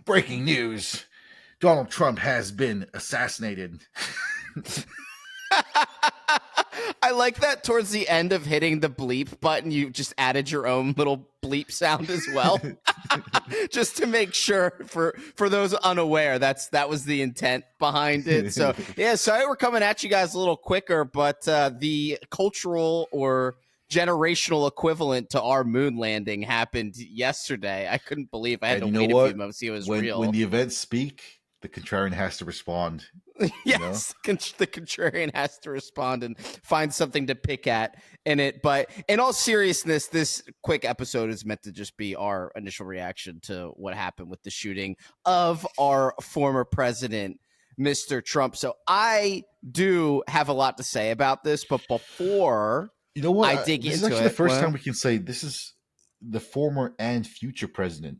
Breaking news. Donald Trump has been assassinated. I like that towards the end of hitting the bleep button, you just added your own little bleep sound as well. Just to make sure for those unaware, that was the intent behind it. So yeah, sorry we're coming at you guys a little quicker, but the cultural or generational equivalent to our moon landing happened yesterday. I couldn't believe I had to wait a few moments to see it was real. When the events speak, the Contrarian has to respond. Yes, the Contrarian has to respond and find something to pick at in it. But in all seriousness, this quick episode is meant to just be our initial reaction to what happened with the shooting of our former president, Mr. Trump. So I do have a lot to say about this, but before I dig this into is actually it, the first time we can say this is the former and future president.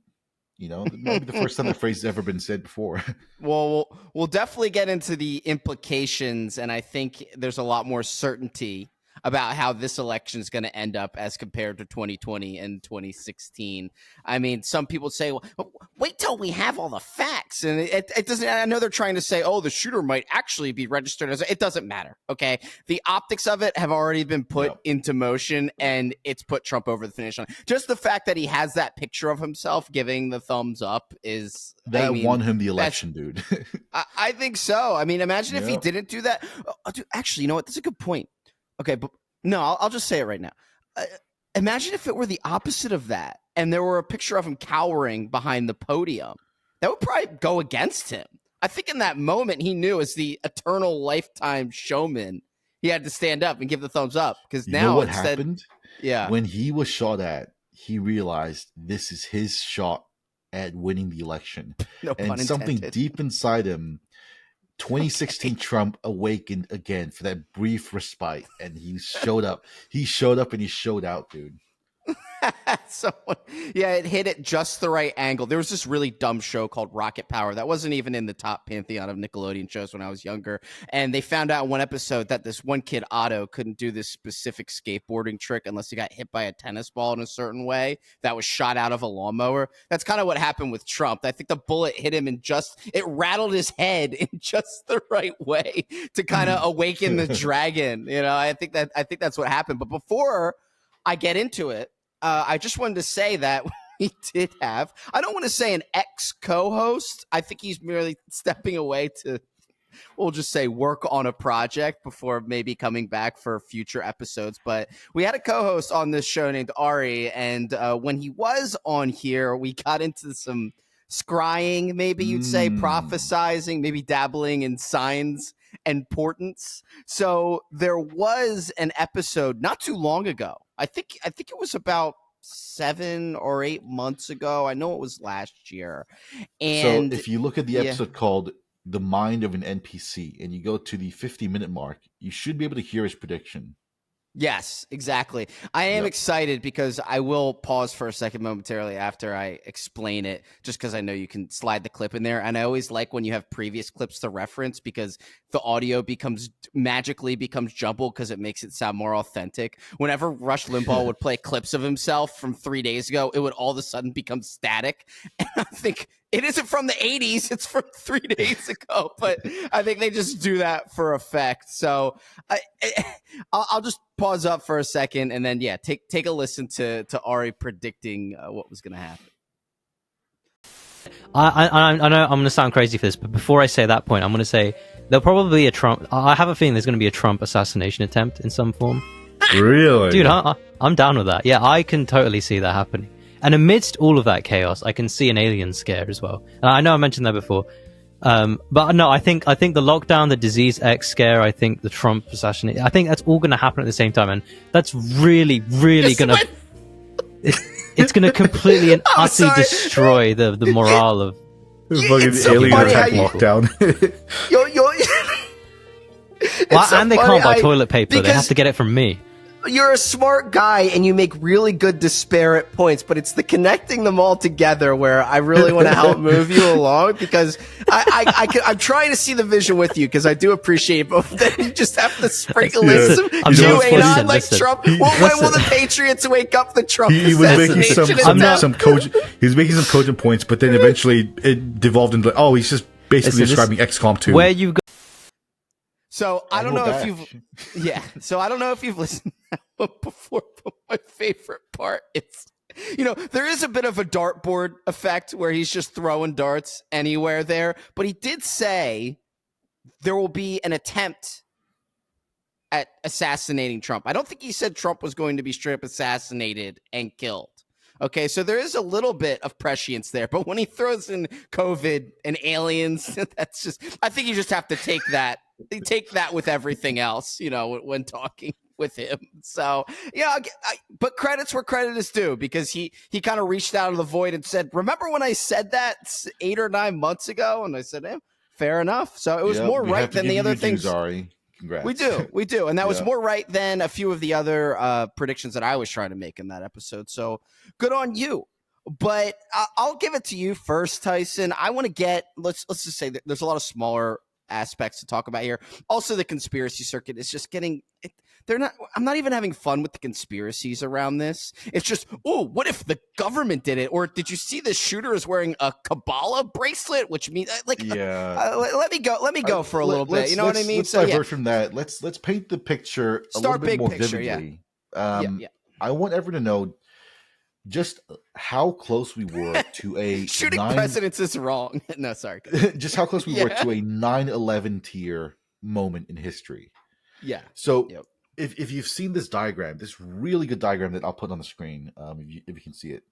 Maybe the first time that phrase has ever been said before. Well, we'll definitely get into the implications, and I think there's a lot more certainty about how this election is going to end up as compared to 2020 and 2016. I mean, some people say, well, wait till we have all the facts. And it doesn't, I know they're trying to say, oh, the shooter might actually be registered as, it doesn't matter. Okay. The optics of it have already been put into motion, and it's put Trump over the finish line. Just the fact that he has that picture of himself giving the thumbs up is won him the election, dude. I think so. I mean, imagine if he didn't do that. Dude, actually, you know what? That's a good point. Okay, but no, I'll just say it right now. Imagine if it were the opposite of that, and there were a picture of him cowering behind the podium. That would probably go against him. I think in that moment, he knew as the eternal lifetime showman, he had to stand up and give the thumbs up. Because now what happened? Yeah. When he was shot at, he realized this is his shot at winning the election. No pun intended. Something deep inside him, 2016 Trump awakened again for that brief respite, and he showed up. He showed up and he showed out, dude. It hit at just the right angle. There was this really dumb show called Rocket Power that wasn't even in the top pantheon of Nickelodeon shows when I was younger. And they found out in one episode that this one kid, Otto, couldn't do this specific skateboarding trick unless he got hit by a tennis ball in a certain way that was shot out of a lawnmower. That's kind of what happened with Trump. I think the bullet hit him it rattled his head in just the right way to kind of awaken the dragon. I think that's what happened. But before I get into it, I just wanted to say that we did have, I don't want to say an ex-co-host. I think he's merely stepping away to, we'll just say, work on a project before maybe coming back for future episodes. But we had a co-host on this show named Ari, and when he was on here, we got into some scrying, maybe you'd say, prophesizing, maybe dabbling in signs and portents. So there was an episode not too long ago. I think it was about 7 or 8 months ago. I know it was last year. And so if you look at the episode called The Mind of an NPC and you go to the 50-minute mark, you should be able to hear his prediction. Yes, exactly. I am excited because I will pause for a second momentarily after I explain it, just because I know you can slide the clip in there. And I always like when you have previous clips to reference, because the audio magically becomes jumbled because it makes it sound more authentic. Whenever Rush Limbaugh would play clips of himself from 3 days ago, it would all of a sudden become static. And I think it isn't from the 80s. It's from 3 days ago. But I think they just do that for effect. So I'll just pause up for a second and then, take a listen to Ari predicting what was going to happen. I know I'm going to sound crazy for this, but before I say that point, I'm going to say there'll probably be a Trump. I have a feeling there's going to be a Trump assassination attempt in some form. Really? Dude, I'm down with that. Yeah, I can totally see that happening. And amidst all of that chaos, I can see an alien scare as well. And I know I mentioned that before. But no, I think the lockdown, the Disease X scare, I think the Trump assassination, I think that's all going to happen at the same time. And that's really, really going to... It's going to completely and utterly destroy the morale of... fucking alien attack lockdown. And they can't buy toilet paper. They have to get it from me. You're a smart guy and you make really good disparate points, but it's the connecting them all together where I really want to help move you along, because I'm trying to see the vision with you, because I do appreciate it, but then you just have to sprinkle in some QAnon like Trump. When will the Patriots wake up the Trump he was making some He was making some cogent points, but then eventually it devolved into, oh, he's just basically describing XCOM 2. Where you go? So I don't know if you've, So I don't know if you've listened to that one before, but my favorite part is, there is a bit of a dartboard effect where he's just throwing darts anywhere there. But he did say there will be an attempt at assassinating Trump. I don't think he said Trump was going to be straight up assassinated and killed. Okay, so there is a little bit of prescience there, but when he throws in COVID and aliens, that's just, I think you just have to take that with everything else, when talking with him. So, but credits where credit is due, because he kind of reached out of the void and said, remember when I said that 8 or 9 months ago? And I said, fair enough. So it was more right than the other things. Sorry. Congrats. We do. And that was more right than a few of the other predictions that I was trying to make in that episode. So good on you. But I'll give it to you first, Tyson. I want to get, let's just say that there's a lot of smaller aspects to talk about here. Also, the conspiracy circuit is just getting, I'm not even having fun with the conspiracies around this. It's just, what if the government did it? Or did you see the shooter is wearing a Kabbalah bracelet, which means let me go for a little bit. You know what I mean? Let's divert from that. Let's paint the picture a little bit more vividly. I want everyone to know just how close we were to a shooting presidents is wrong. No, sorry. Just how close we were to a 9/11 tier moment in history. Yeah. So if you've seen this diagram, this really good diagram that I'll put on the screen, if you can see it,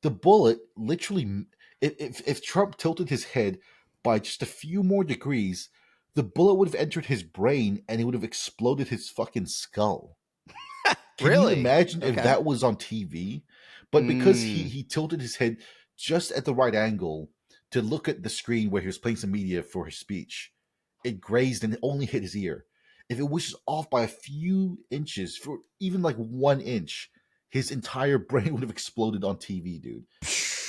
the bullet literally, if Trump tilted his head by just a few more degrees, the bullet would have entered his brain and it would have exploded his fucking skull. Can you imagine if that was on TV? But because he tilted his head just at the right angle to look at the screen where he was playing some media for his speech, it grazed and it only hit his ear. If it was just off by a few inches, for even like 1 inch, his entire brain would have exploded on TV, dude.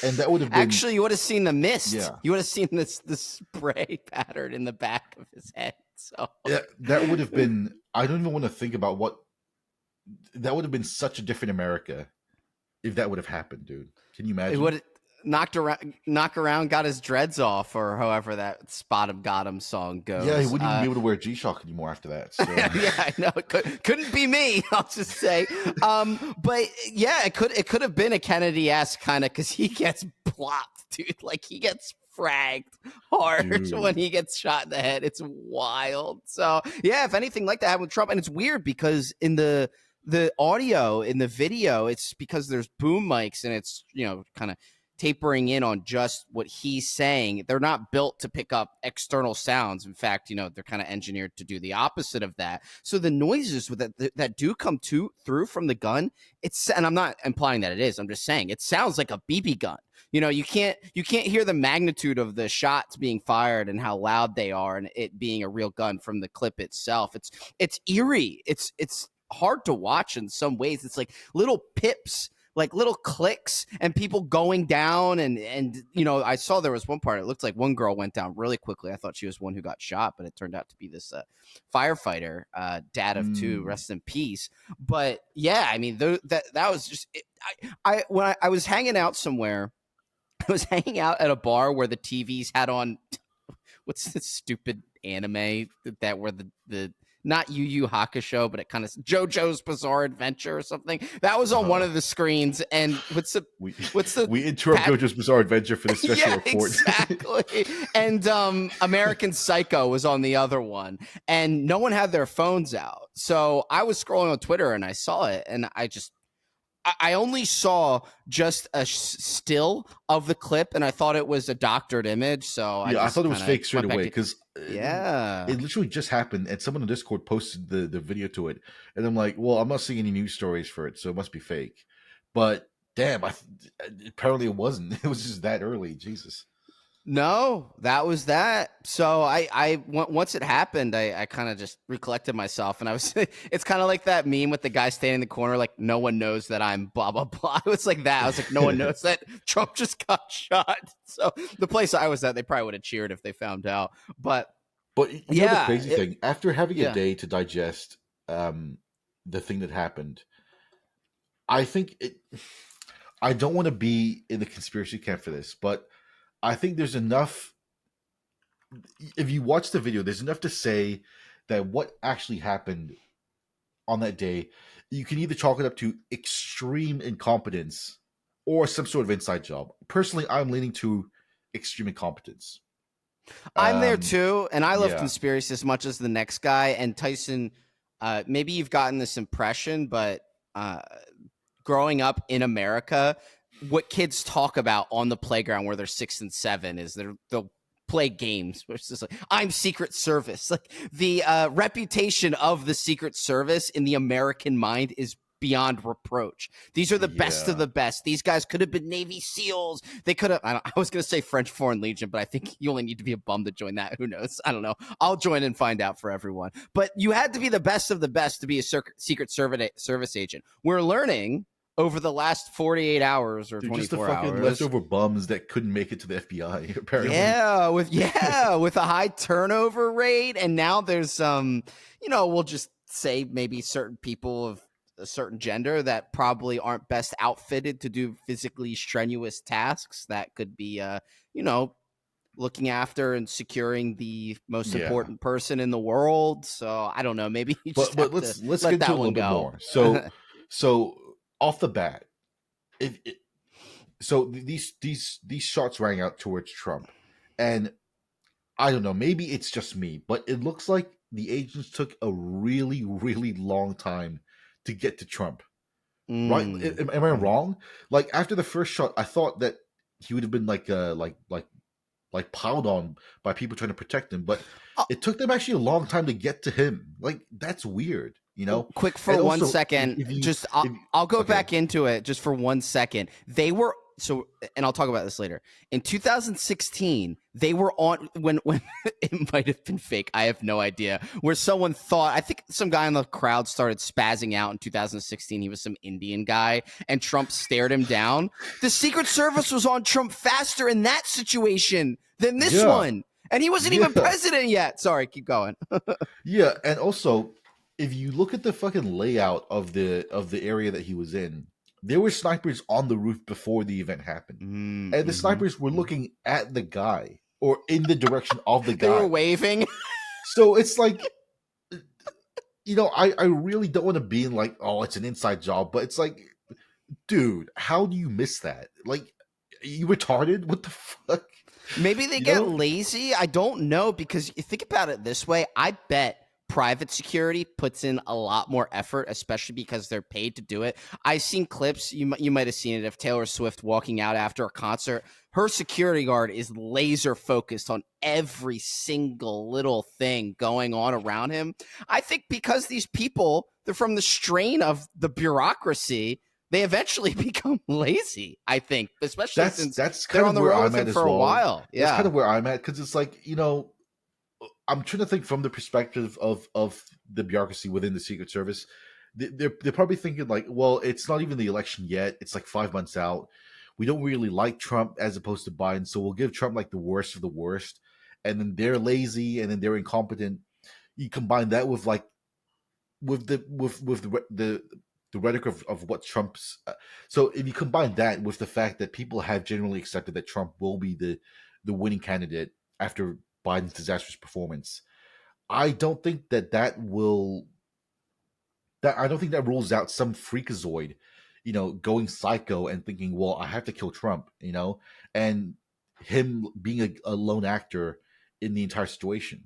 And that would have been... Actually, you would have seen the mist. Yeah. You would have seen the spray pattern in the back of his head. So yeah, that would have been... I don't even want to think about what... That would have been such a different America if that would have happened, dude. Can you imagine? It would have knock around, got his dreads off, or however that Spot 'em Got 'em song goes. Yeah, he wouldn't even be able to wear G-Shock anymore after that. So. Yeah, I know. Couldn't be me, I'll just say. But yeah, it could have been a Kennedy-esque kind of, because he gets plopped, dude. Like, he gets fragged hard when he gets shot in the head. It's wild. So yeah, if anything like that happened with Trump, and it's weird because in the audio, in the video, it's because there's boom mics and it's, kind of tapering in on just what he's saying. They're not built to pick up external sounds. In fact, they're kind of engineered to do the opposite of that. So the noises that do come through from the gun, and I'm not implying that it is, I'm just saying it sounds like a BB gun. You can't hear the magnitude of the shots being fired and how loud they are, and it being a real gun from the clip itself. It's eerie. It's hard to watch in some ways. It's like little pips, like little clicks, and people going down. And I saw there was one part, it looked like one girl went down really quickly. I thought she was one who got shot, but it turned out to be this firefighter, dad of two, rest in peace. But yeah, I mean, that was just it. When I was hanging out somewhere, I was hanging out at a bar where the TVs had on, what's this stupid anime that were the not Yu Yu Hakusho, but it kind of JoJo's Bizarre Adventure or something. That was on one of the screens. And we interrupt JoJo's Bizarre Adventure for the special report. Exactly. And American Psycho was on the other one, and no one had their phones out. So I was scrolling on Twitter and I saw it, and I only saw just a still of the clip, and I thought it was a doctored image. So I thought it was fake straight away, because it literally just happened, and someone on Discord posted the video to it, and I'm like, well, I'm not seeing any news stories for it, so it must be fake. But damn, apparently it wasn't. It was just that early. Jesus. No, that was that. So I once it happened, I kind of just recollected myself, and I was, it's kind of like that meme with the guy standing in the corner, like, no one knows that I'm blah, blah, blah. It was like that. I was like, no one knows that Trump just got shot. So the place I was at, they probably would have cheered if they found out. But you know the crazy thing, after having a day to digest the thing that happened, I think I don't want to be in the conspiracy camp for this, but I think there's enough. If you watch the video, there's enough to say that what actually happened on that day, you can either chalk it up to extreme incompetence or some sort of inside job. Personally, I'm leaning to extreme incompetence. I'm there too, and I love yeah. conspiracy as much as the next guy. And Tyson, maybe you've gotten this impression, but growing up in America, what kids talk about on the playground where they're 6 and 7 is they'll play games, which is like, I'm Secret Service. Like the reputation of the Secret Service in the American mind is beyond reproach. These are the best of the best. These guys could have been Navy SEALs. They could have, I was going to say French Foreign Legion, but I think you only need to be a bum to join that. Who knows? I don't know. I'll join and find out for everyone. But you had to be the best of the best to be a Secret Service agent. We're learning over the last 48 hours or 24 just the fucking hours. leftover bums that couldn't make it to the FBI, apparently. With a high turnover rate. And now there's we'll just say maybe certain people of a certain gender that probably aren't best outfitted to do physically strenuous tasks that could be looking after and securing the most important person in the world. So I don't know, maybe you just but let's get into a little bit more. So off the bat, these shots rang out towards Trump, and I don't know, maybe it's just me, but it looks like the agents took a really, really long time to get to Trump. Right? Am I wrong? Like after the first shot, I thought that he would have been like piled on by people trying to protect him, but it took them actually a long time to get to him. Like that's weird. Quick for 1 second. I'll go back into it just for 1 second. They were and I'll talk about this later. In 2016, they were on when it might have been fake. I have no idea. Where someone thought, I think some guy in the crowd started spazzing out in 2016. He was some Indian guy, and Trump stared him down. The Secret Service was on Trump faster in that situation than this one, and he wasn't even president yet. Sorry, keep going. Yeah, and also, if you look at the fucking layout of the area that he was in, there were snipers on the roof before the event happened. And the snipers were looking at the guy or in the direction of the guy. They were waving. So it's like, I really don't want to be in like, oh, it's an inside job. But it's like, dude, how do you miss that? Like, you retarded? What the fuck? Maybe they get lazy. I don't know, because you think about it this way. I bet private security puts in a lot more effort, especially because they're paid to do it. I've seen clips, you might have seen it, of Taylor Swift walking out after a concert. Her security guard is laser focused on every single little thing going on around him. I think because these people, they're from the strain of the bureaucracy, they eventually become lazy, I think, especially since that's they're kind on the of where road I'm with at him as for well. a while. Yeah. That's kind of where I'm at, because it's like, I'm trying to think from the perspective of the bureaucracy within the Secret Service. They're probably thinking like, well, it's not even the election yet. It's like 5 months out. We don't really like Trump as opposed to Biden, so we'll give Trump like the worst of the worst. And then they're lazy, and then they're incompetent. You combine that with like with the rhetoric of what Trump's. So if you combine that with the fact that people have generally accepted that Trump will be the winning candidate after Biden's disastrous performance, I don't think that I don't think that rules out some freakazoid, going psycho and thinking, well, I have to kill Trump, and him being a lone actor in the entire situation.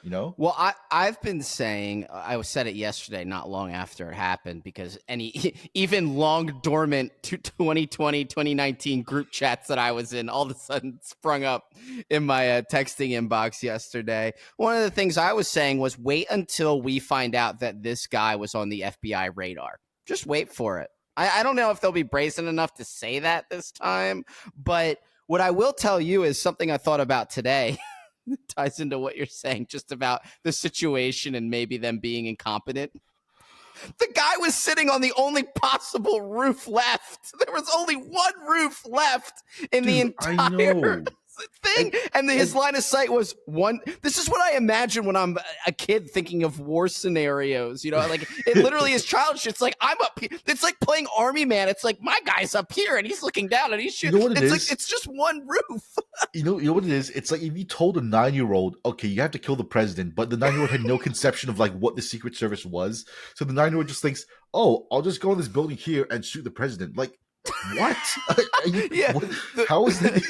Well, I've been saying, I said it yesterday, not long after it happened, because even long dormant 2020, 2019 group chats that I was in all of a sudden sprung up in my texting inbox yesterday. One of the things I was saying was, wait until we find out that this guy was on the FBI radar. Just wait for it. I don't know if they'll be brazen enough to say that this time, but what I will tell you is something I thought about today. Ties into what you're saying just about the situation and maybe them being incompetent. The guy was sitting on the only possible roof left. There was only one roof left in the entire thing. And his line of sight was one. This is what I imagine when I'm a kid thinking of war scenarios. You know, like it literally is childish. It's like I'm up here. It's like playing Army Man. It's like my guy's up here and he's looking down and he's shooting. You know what it is? Like it's just one roof. You know what it is? It's like if you told a 9-year-old, okay, you have to kill the president, but the 9-year-old had no conception of like what the Secret Service was. So the 9-year-old just thinks, oh, I'll just go in this building here and shoot the president. Like, what? Yeah. What? How is that?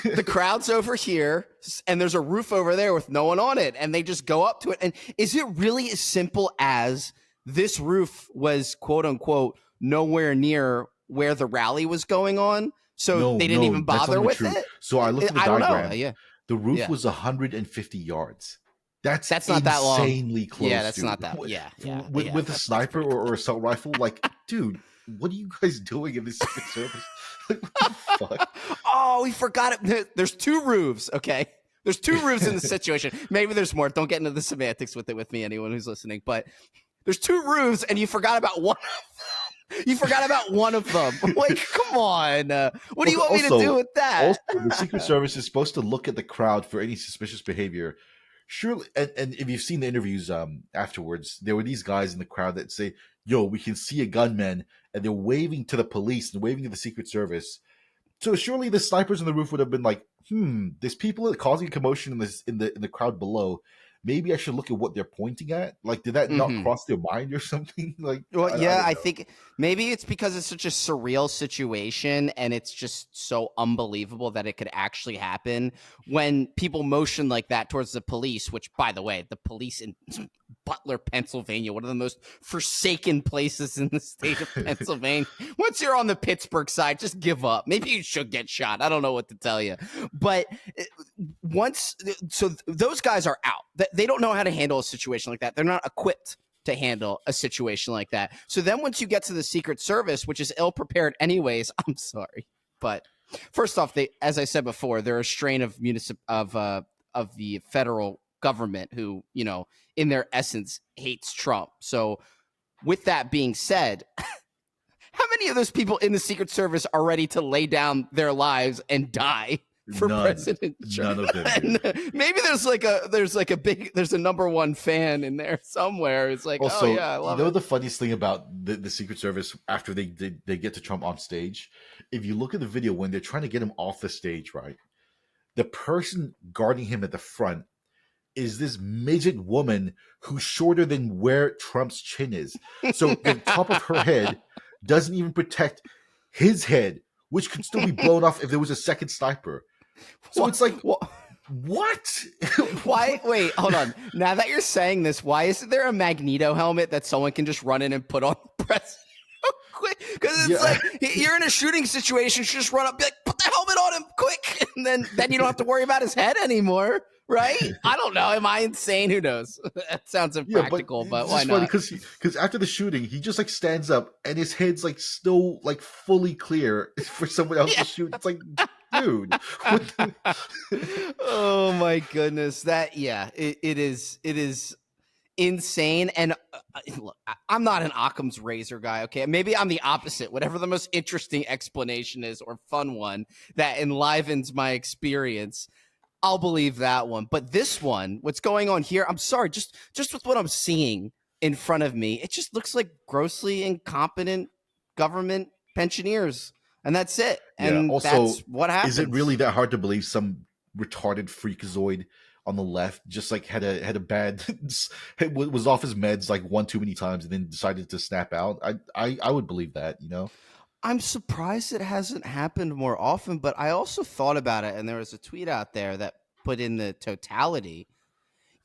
The crowd's over here and there's a roof over there with no one on it. And they just go up to it. And is it really as simple as this roof was, quote unquote, nowhere near where the rally was going on? So they didn't even bother with it? So I looked at the I diagram. don't know. Yeah. The roof was 150 yards. That's not that long. Insanely close. Yeah, that's not that. With a sniper or assault rifle, like, dude, what are you guys doing in this Secret Service? Like, what the fuck? Oh, we forgot it. There's 2 roofs. Okay. There's 2 roofs in the situation. Maybe there's more. Don't get into the semantics with me, anyone who's listening. But there's 2 roofs, and you forgot about one of them. You forgot about one of them. Like, come on. What do you want me to do with that? Also, the Secret Service is supposed to look at the crowd for any suspicious behavior. Surely, and if you've seen the interviews afterwards, there were these guys in the crowd that say, yo, we can see a gunman, and they're waving to the police and waving to the Secret Service. So surely the snipers on the roof would have been like, there's people causing a commotion in the crowd below. Maybe I should look at what they're pointing at. Like, did that not cross their mind or something? Like, well, I think maybe it's because it's such a surreal situation and it's just so unbelievable that it could actually happen when people motion like that towards the police, which, by the way, the police in Butler, Pennsylvania, one of the most forsaken places in the state of Pennsylvania. Once you're on the Pittsburgh side, just give up. Maybe you should get shot. I don't know what to tell you. But so those guys are out. They don't know how to handle a situation like that. They're not equipped to handle a situation like that. So then once you get to the Secret Service, which is ill-prepared anyways, I'm sorry. But first off, as I said before, they're a strain of the federal government who, you know, in their essence hates Trump. So with that being said, how many of those people in the Secret Service are ready to lay down their lives and die for President Trump? None of them. And maybe there's a number one fan in there somewhere. It's like, also, oh yeah, I love it. The funniest thing about the Secret Service after they get to Trump on stage, if you look at the video when they're trying to get him off the stage, right? The person guarding him at the front is this midget woman who's shorter than where Trump's chin is. So the top of her head doesn't even protect his head, which could still be blown off if there was a second sniper. So it's like, what? Why? Wait, hold on. Now that you're saying this, why isn't there a Magneto helmet that someone can just run in and put on the president? Quick, because it's like you're in a shooting situation, just run up, be like, put the helmet on him quick, and then you don't have to worry about his head anymore, right? I don't know. Am I insane? Who knows? That sounds impractical, but why not? Because after the shooting, he just like stands up and his head's like still like fully clear for someone else to shoot. It's like, dude. Oh my goodness, it is insane. And look, I'm not an Occam's razor guy, okay? Maybe I'm the opposite. Whatever the most interesting explanation is or fun one that enlivens my experience, I'll believe that one. But this one, what's going on here, I'm sorry, just with what I'm seeing in front of me, it just looks like grossly incompetent government pensioners. And that's it. And also, that's what happens. Is it really that hard to believe some retarded freakazoid on the left just like had a bad was off his meds like one too many times and then decided to snap out? I would believe that, you know. I'm surprised it hasn't happened more often, but I also thought about it, and there was a tweet out there that put in the totality.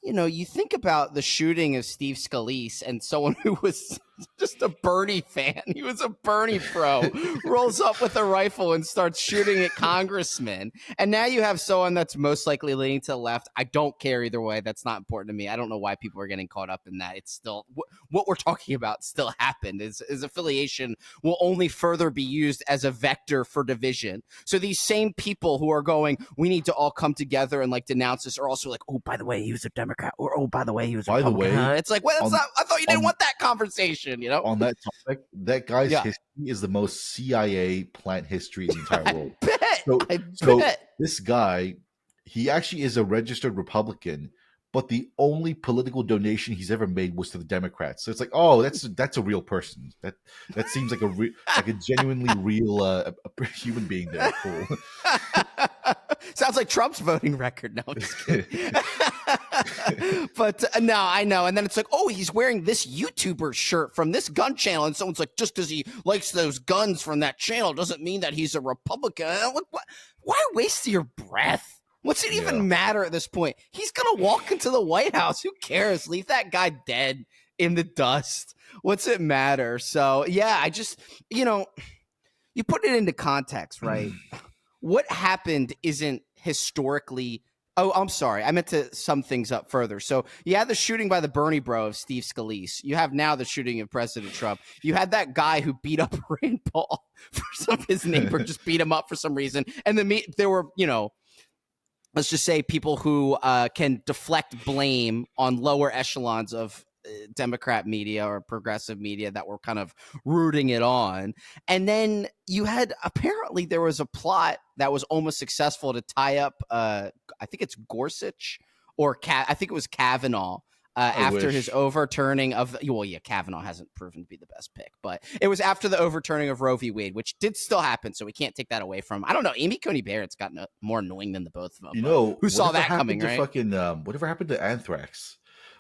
You know, you think about the shooting of Steve Scalise and someone who was just a Bernie fan. He was a Bernie pro, rolls up with a rifle and starts shooting at congressmen. And now you have someone that's most likely leaning to the left. I don't care either way. That's not important to me. I don't know why people are getting caught up in that. It's still what we're talking about still happened. His affiliation will only further be used as a vector for division. So these same people who are going, we need to all come together and like denounce this are also like, oh, by the way, he was a Democrat. Or, oh, by the way, he was a Republican. It's like, well, I thought you didn't want that conversation, you know? On that topic, that guy's history is the most CIA plant history in the entire world. Bet. So, I so bet. this guy, he actually is a registered Republican, but the only political donation he's ever made was to the Democrats. So it's like, oh, that's a real person. That seems like like a genuinely real a human being there. Cool. Sounds like Trump's voting record. No, I'm just kidding. But no, I know. And then it's like, oh, he's wearing this YouTuber shirt from this gun channel. And someone's like, just because he likes those guns from that channel doesn't mean that he's a Republican. And I'm like, why waste your breath? What's it even matter at this point? He's going to walk into the White House. Who cares? Leave that guy dead in the dust. What's it matter? So, yeah, I just, you put it into context, right? What happened isn't historically. Oh, I'm sorry. I meant to sum things up further. So you had the shooting by the Bernie bro of Steve Scalise. You have now the shooting of President Trump. You had that guy who beat up Rand Paul for his neighbor just beat him up for some reason. And then there were, let's just say people who can deflect blame on lower echelons of Democrat media or progressive media that were kind of rooting it on. And then apparently there was a plot that was almost successful to tie up, I think it's Gorsuch or I think it was Kavanaugh. After his overturning of Kavanaugh hasn't proven to be the best pick, but it was after the overturning of Roe v. Wade, which did still happen, so we can't take that away from him. I don't know. Amy Coney Barrett's gotten more annoying than the both of them. Who saw that coming, right? Whatever happened to anthrax?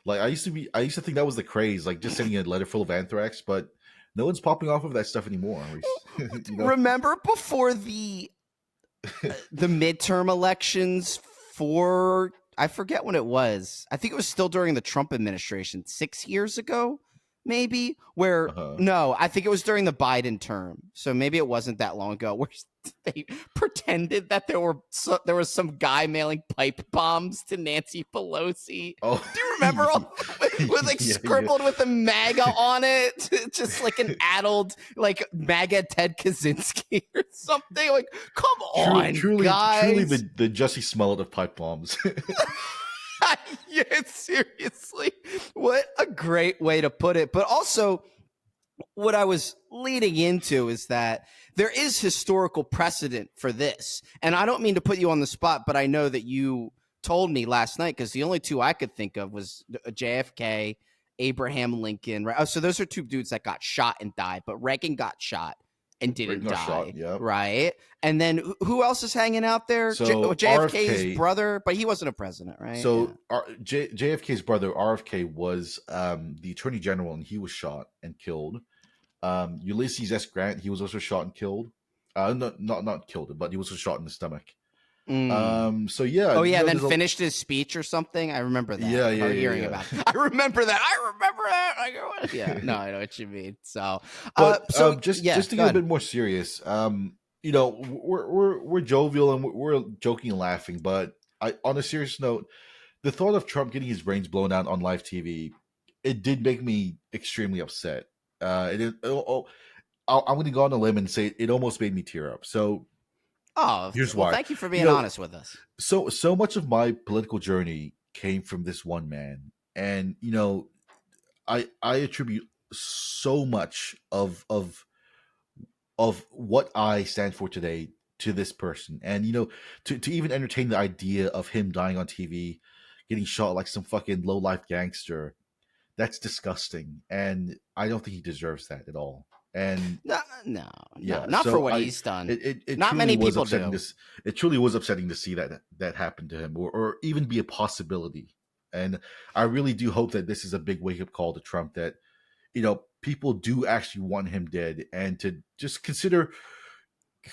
Like I used to think that was the craze, like just sending a letter full of anthrax, but no one's popping off of that stuff anymore. Remember before the midterm elections for, I forget when it was. I think it was still during the Trump administration, 6 years ago, maybe. No, I think it was during the Biden term. So maybe it wasn't that long ago. Where they pretended that there was some guy mailing pipe bombs to Nancy Pelosi. Oh, do you remember? With scribbled with a MAGA on it, just like an addled MAGA Ted Kaczynski or something. Like, come on, guys! Truly the Jussie Smollett of pipe bombs. Yeah, seriously, what a great way to put it. But also, what I was leading into is that there is historical precedent for this. And I don't mean to put you on the spot, but I know that you told me last night, because the only two I could think of was JFK, Abraham Lincoln. Right? Oh, so those are two dudes that got shot and died, but Reagan got shot and didn't die, right? And then who else is hanging out there? So JFK's brother, but he wasn't a president, right? So JFK's brother, RFK, was the attorney general, and he was shot and killed. Ulysses S. Grant, he was also shot and killed. Not killed, but he was also shot in the stomach. So yeah. Oh yeah, then finished his speech or something. I remember that. Yeah. About it. I remember that. Yeah. No, I know what you mean. So, but just to get a bit more serious, we're jovial and we're joking and laughing, but on a serious note, the thought of Trump getting his brains blown out on live TV, it did make me extremely upset. I'm going to go on a limb and say it almost made me tear up. So. Here's why. Thank you for being honest with us. So much of my political journey came from this one man, and I attribute so much of what I stand for today to this person, and to even entertain the idea of him dying on TV, getting shot like some fucking low life gangster, that's disgusting, and I don't think he deserves that at all. And not for what he's done. It not many people do. It truly was upsetting to see that happen to him, or even be a possibility. And I really do hope that this is a big wake up call to Trump, that people do actually want him dead, and to just consider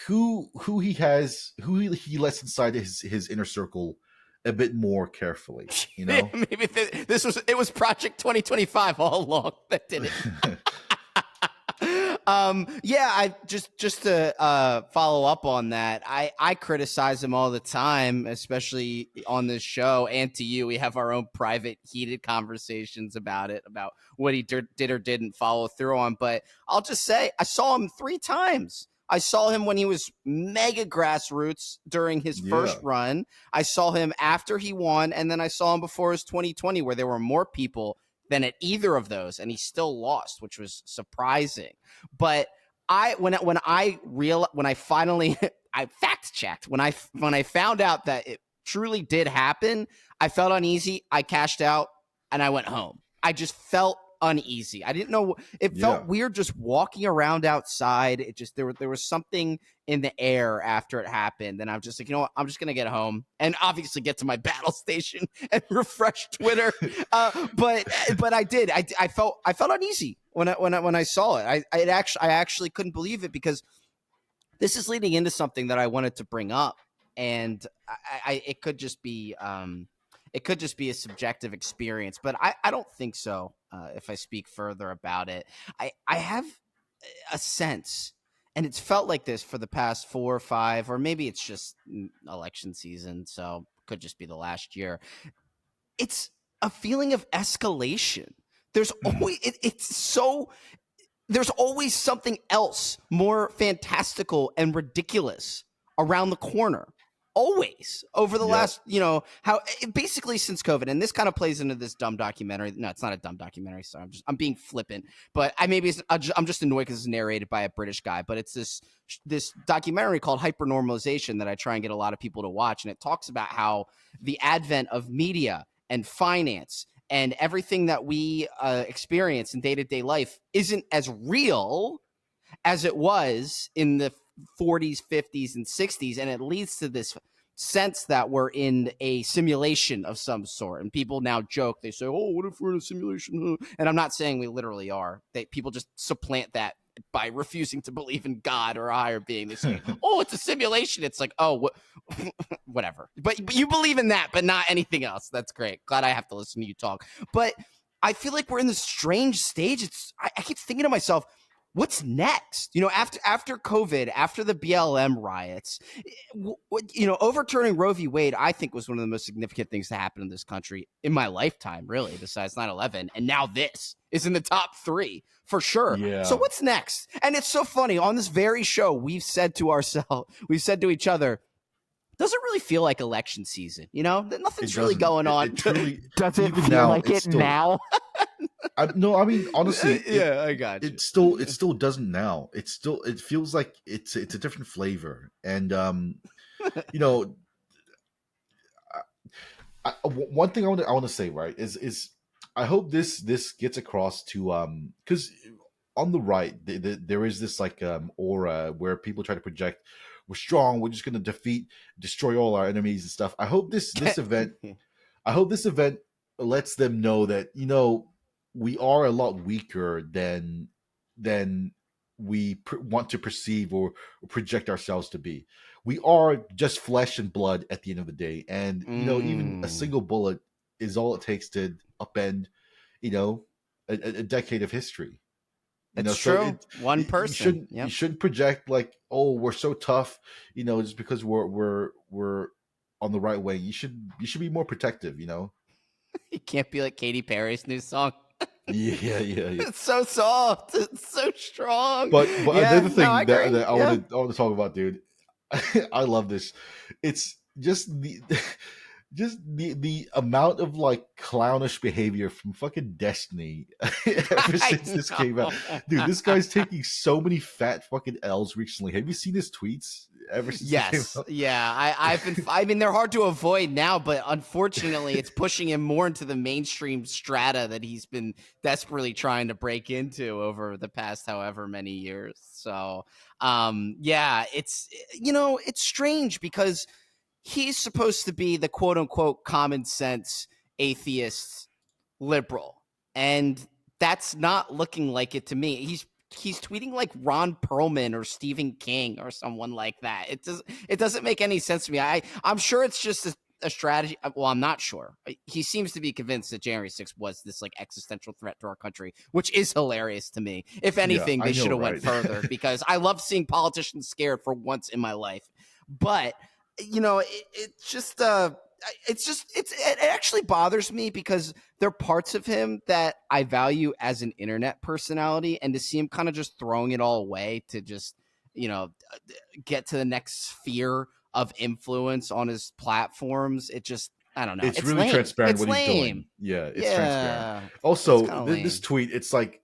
who he lets inside his inner circle a bit more carefully. Maybe it was Project 2025 all along that did it. I just to follow up on that, I criticize him all the time, especially on this show, and to you. We have our own private heated conversations about what he did or didn't follow through on. But I'll just say, I saw him 3 times. I saw him when he was mega grassroots during his first run. I saw him after he won, and then I saw him before his 2020, where there were more people than at either of those, and he still lost, which was surprising. But when I finally I fact checked when I found out that it truly did happen. I felt uneasy. I cashed out and I went home. I just felt uneasy. I didn't know. It felt weird just walking around outside. It just there was something in the air after it happened, and I'm just like, you know what? I'm just gonna get home and obviously get to my battle station and refresh Twitter. But I did. I felt uneasy when I saw it. I actually couldn't believe it, because this is leading into something that I wanted to bring up, and it could just be a subjective experience, but I don't think so. If I speak further about it, I have a sense, and it's felt like this for the past 4 or 5, or maybe it's just election season, so could just be the last year. It's a feeling of escalation. There's always it's so there's always something else more fantastical and ridiculous around the corner. Always, over the last, how basically since COVID, and this kind of plays into this dumb documentary. No, it's not a dumb documentary. So I'm being flippant, but I'm just annoyed because it's narrated by a British guy. But it's this documentary called Hypernormalization that I try and get a lot of people to watch, and it talks about how the advent of media and finance and everything that we experience in day-to-day life isn't as real as it was in the 40s, 50s, and 60s, and it leads to this sense that we're in a simulation of some sort. And people now joke, they say, "Oh, what if we're in a simulation?" And I'm not saying we literally are. People just supplant that by refusing to believe in God or a higher being. They say, "Oh, it's a simulation." It's like, oh, whatever. But you believe in that, but not anything else. That's great. Glad I have to listen to you talk. But I feel like we're in this strange stage. I keep thinking to myself, what's next? After COVID, after the BLM riots, overturning Roe v. Wade, I think was one of the most significant things to happen in this country in my lifetime, really, besides 9/11. And now this is in the top 3 for sure. Yeah. So what's next? And it's so funny. On this very show, we've said to each other, doesn't really feel like election season. Nothing's really going on. It truly, does it feel now, like it now? No, I mean, honestly, I got you. It still doesn't now. It feels like it's a different flavor, and one thing I want to say, right, is I hope this gets across to because on the right there is this like aura where people try to project, we're strong, we're just going to destroy all our enemies and stuff. I hope this event lets them know that we are a lot weaker than we want to perceive or project ourselves to be. We are just flesh and blood at the end of the day, and even a single bullet is all it takes to upend a decade of history. It's true. One person. You shouldn't project like, oh, we're so tough, just because we're on the right way. You should be more protective. You can't be like Katy Perry's new song. Yeah. It's so soft. It's so strong. But another thing that I want to talk about, dude. I love this. It's just the amount of like clownish behavior from fucking Destiny ever since this came out. Dude, this guy's taking so many fat fucking L's recently. Have you seen his tweets ever since this came out? Yeah. I mean, they're hard to avoid now, but unfortunately it's pushing him more into the mainstream strata that he's been desperately trying to break into over the past however many years. So it's it's strange because he's supposed to be the quote unquote common sense atheist liberal, and that's not looking like it to me. He's tweeting like Ron Perlman or Stephen King or someone like that. It doesn't make any sense to me. I'm sure it's just a strategy. Well, I'm not sure. He seems to be convinced that January 6th was this like existential threat to our country, which is hilarious to me. If anything, they should have went further, because I love seeing politicians scared for once in my life. But it actually bothers me, because there are parts of him that I value as an internet personality, and to see him kind of just throwing it all away to just, get to the next sphere of influence on his platforms, I don't know. It's really lame. transparent what he's doing. Yeah, it's transparent. Also, this tweet, it's like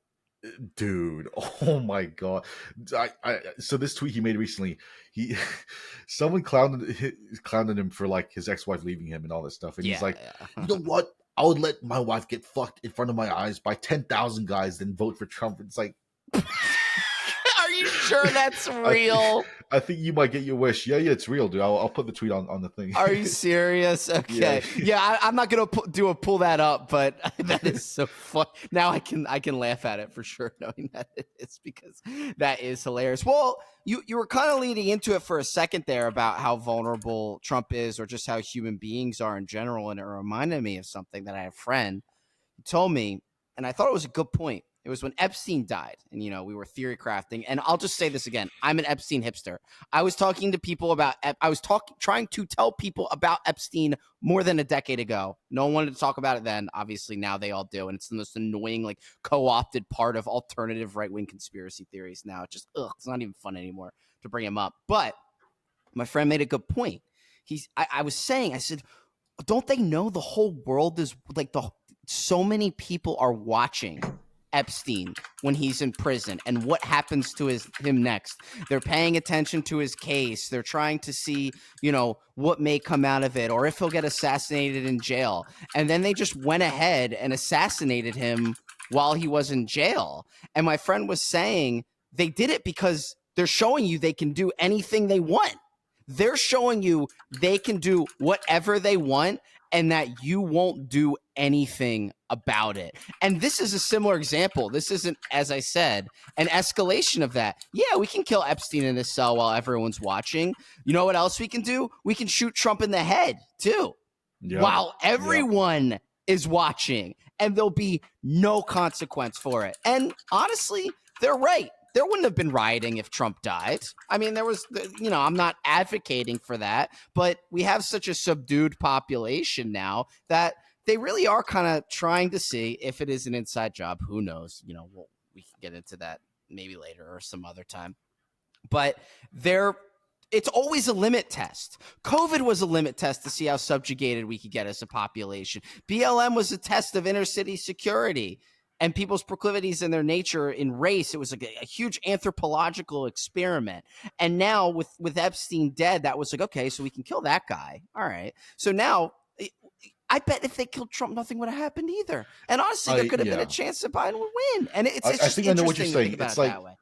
dude, oh my god. So this tweet he made recently, he someone clowned him for like his ex-wife leaving him and all this stuff, and he's like, Yeah. you know what, I would let my wife get fucked in front of my eyes by 10,000 guys then vote for Trump. It's like, Are you sure that's real? I think you might get your wish. Yeah, it's real, dude. I'll put the tweet on the thing. Are you serious? Okay. Yeah, I'm not gonna pull that up, but that is so fun. Now I can laugh at it for sure, knowing that it is, because that is hilarious. Well, you were kind of leading into it for a second there about how vulnerable Trump is, or just how human beings are in general, and it reminded me of something that I had a friend who told me, and I thought it was a good point. It was when Epstein died, and we were theory crafting. And I'll just say this again: I'm an Epstein hipster. I was talking to people about. I was trying to tell people about Epstein more than a decade ago. No one wanted to talk about it then. Obviously, now they all do, and it's the most annoying, like, co-opted part of alternative right-wing conspiracy theories. Now it's not even fun anymore to bring him up. But my friend made a good point. I said, don't they know the whole world is like so many people are watching Epstein when he's in prison and what happens to him next. They're paying attention to his case. They're trying to see, what may come out of it, or if he'll get assassinated in jail. And then they just went ahead and assassinated him while he was in jail. And my friend was saying they did it because they're showing you they can do anything they want. They're showing you they can do whatever they want, and that you won't do anything about it. And this is a similar example. This isn't, as I said, an escalation of that. Yeah, we can kill Epstein in his cell while everyone's watching. You know what else we can do? We can shoot Trump in the head, too, while everyone is watching, and there'll be no consequence for it. And honestly, they're right. There wouldn't have been rioting if Trump died. I mean, there was, I'm not advocating for that, but we have such a subdued population now that they really are kind of trying to see if it is an inside job. Who knows? We can get into that maybe later or some other time. But it's always a limit test. COVID was a limit test to see how subjugated we could get as a population. BLM was a test of inner city security and people's proclivities and their nature in race. It was like a huge anthropological experiment. And now with Epstein dead, that was like, okay, so we can kill that guy. All right. So now I bet if they killed Trump, nothing would have happened either. And honestly, there could have been a chance that Biden would win. And it's just, I think I know what you're saying.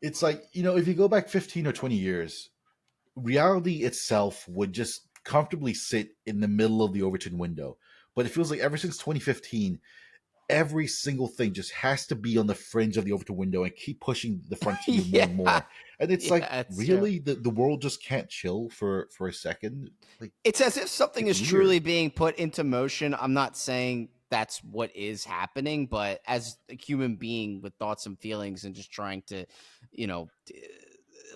It's like, if you go back 15 or 20 years, reality itself would just comfortably sit in the middle of the Overton window. But it feels like ever since 2015, every single thing just has to be on the fringe of the Overton window and keep pushing the frontier more and more. And it's really the world just can't chill for a second. Like, it's as if something is truly being put into motion. I'm not saying that's what is happening, but as a human being with thoughts and feelings and just trying to,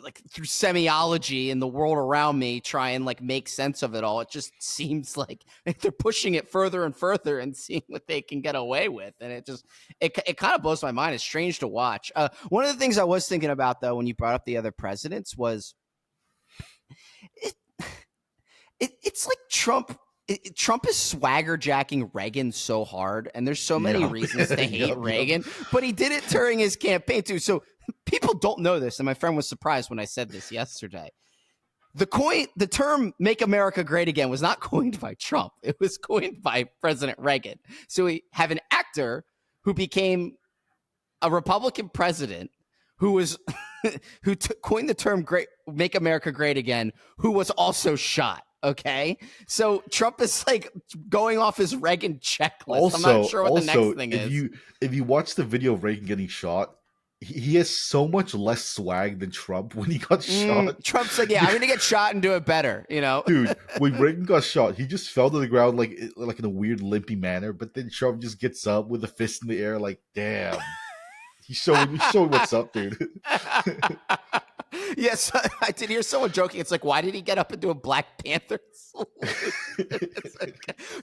like through semiology and the world around me, try and like make sense of it all. It just seems like they're pushing it further and further and seeing what they can get away with. And it kind of blows my mind. It's strange to watch. One of the things I was thinking about, though, when you brought up the other presidents was it's like Trump is swagger jacking Reagan so hard, and the's so many reasons to hate Reagan, but he did it during his campaign too. So people don't know this, and my friend was surprised when I said this yesterday. The term "Make America Great Again" was not coined by Trump; it was coined by President Reagan. So we have an actor who became a Republican president who was who coined the term "Make America Great Again," who was also shot. Okay, so Trump is like going off his Reagan checklist. I'm not sure what the next thing is. If you watch the video of Reagan getting shot, he has so much less swag than Trump when he got shot. Trump's like, yeah, I'm gonna get shot and do it better, Dude, when Reagan got shot, he just fell to the ground like in a weird limpy manner. But then Trump just gets up with a fist in the air, like, damn. He's showing what's up, dude. Yes, I did hear someone joking. It's like, why did he get up and do a Black Panther salute?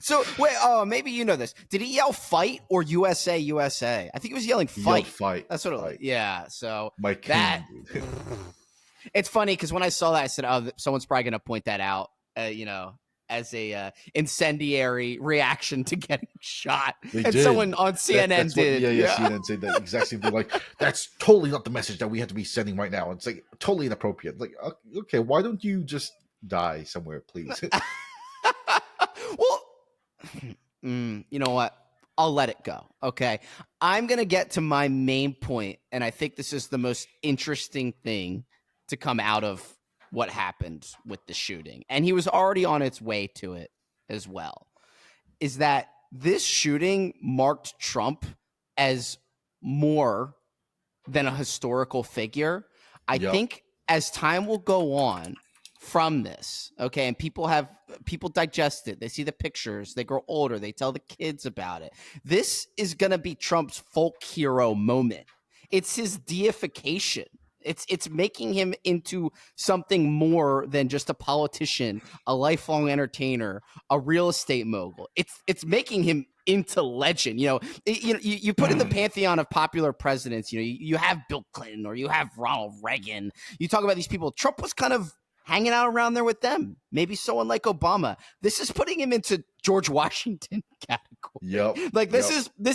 So, wait, maybe you know this. Did he yell fight or USA, USA? I think he was yelling fight. He yelled fight. That's what it was. Yeah, so my king, it's funny because when I saw that, I said, oh, someone's probably going to point that out, as a incendiary reaction to getting shot. They and did. someone on CNN That's what, did. yeah, CNN said that exact same thing. Like, that's totally not the message that we have to be sending right now. It's like totally inappropriate. Like, okay, why don't you just die somewhere, please? Well, you know what? I'll let it go. Okay. I'm going to get to my main point, and I think this is the most interesting thing to come out of what happened with the shooting. And he was already on its way to it as well. Is that this shooting marked Trump as more than a historical figure. I Yep. think as time will go on from this, okay, and people digest it, they see the pictures, they grow older, they tell the kids about it. This is going to be Trump's folk hero moment. It's his deification. It's making him into something more than just a politician, a lifelong entertainer, a real estate mogul. It's making him into legend. You put in the pantheon of popular presidents. You have Bill Clinton or you have Ronald Reagan. You talk about these people. Trump was kind of hanging out around there with them. Maybe someone like Obama. This is putting him into George Washington category. Yep. Like this